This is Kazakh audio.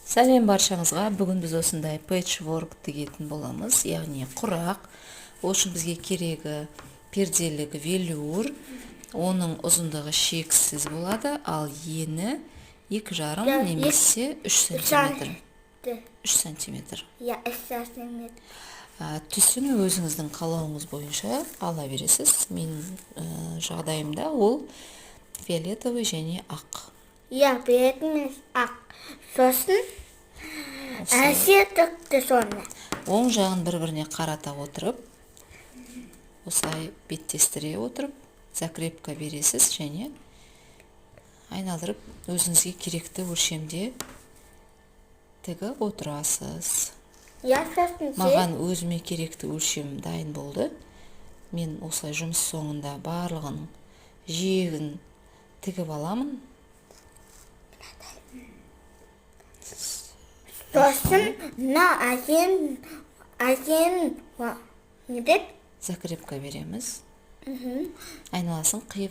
Сәлем баршаңызға. Бүгін біз осындай пэтчворк тігетін боламыз, яғни құрақ. Ол үшін бізге керегі перделік велюр. Оның ұзындығы шексіз болады, ал ені 2,5 немесе 3 сантиметр. 3 сантиметр. Түсін өзіңіздің қалауыңыз бойынша ала бересіз. Мен жағдайымда ол фиолетовый және ақ. Бетіңіз ақ. Сосын әсет түкті соны. Оң жағын бір-біріне қарата отырып, осылай беттестіре отырып, закрепка бересіз және айналдырып өзіңізге керекті өлшемде тігіп отырасыз. Маған өзіме керекті өлшем дайын болды. Мен осылай жұмыс соңында барлығын жиегін тігіп аламын. Сосын әжен не деп Закрепка береміз. Айналасын қиып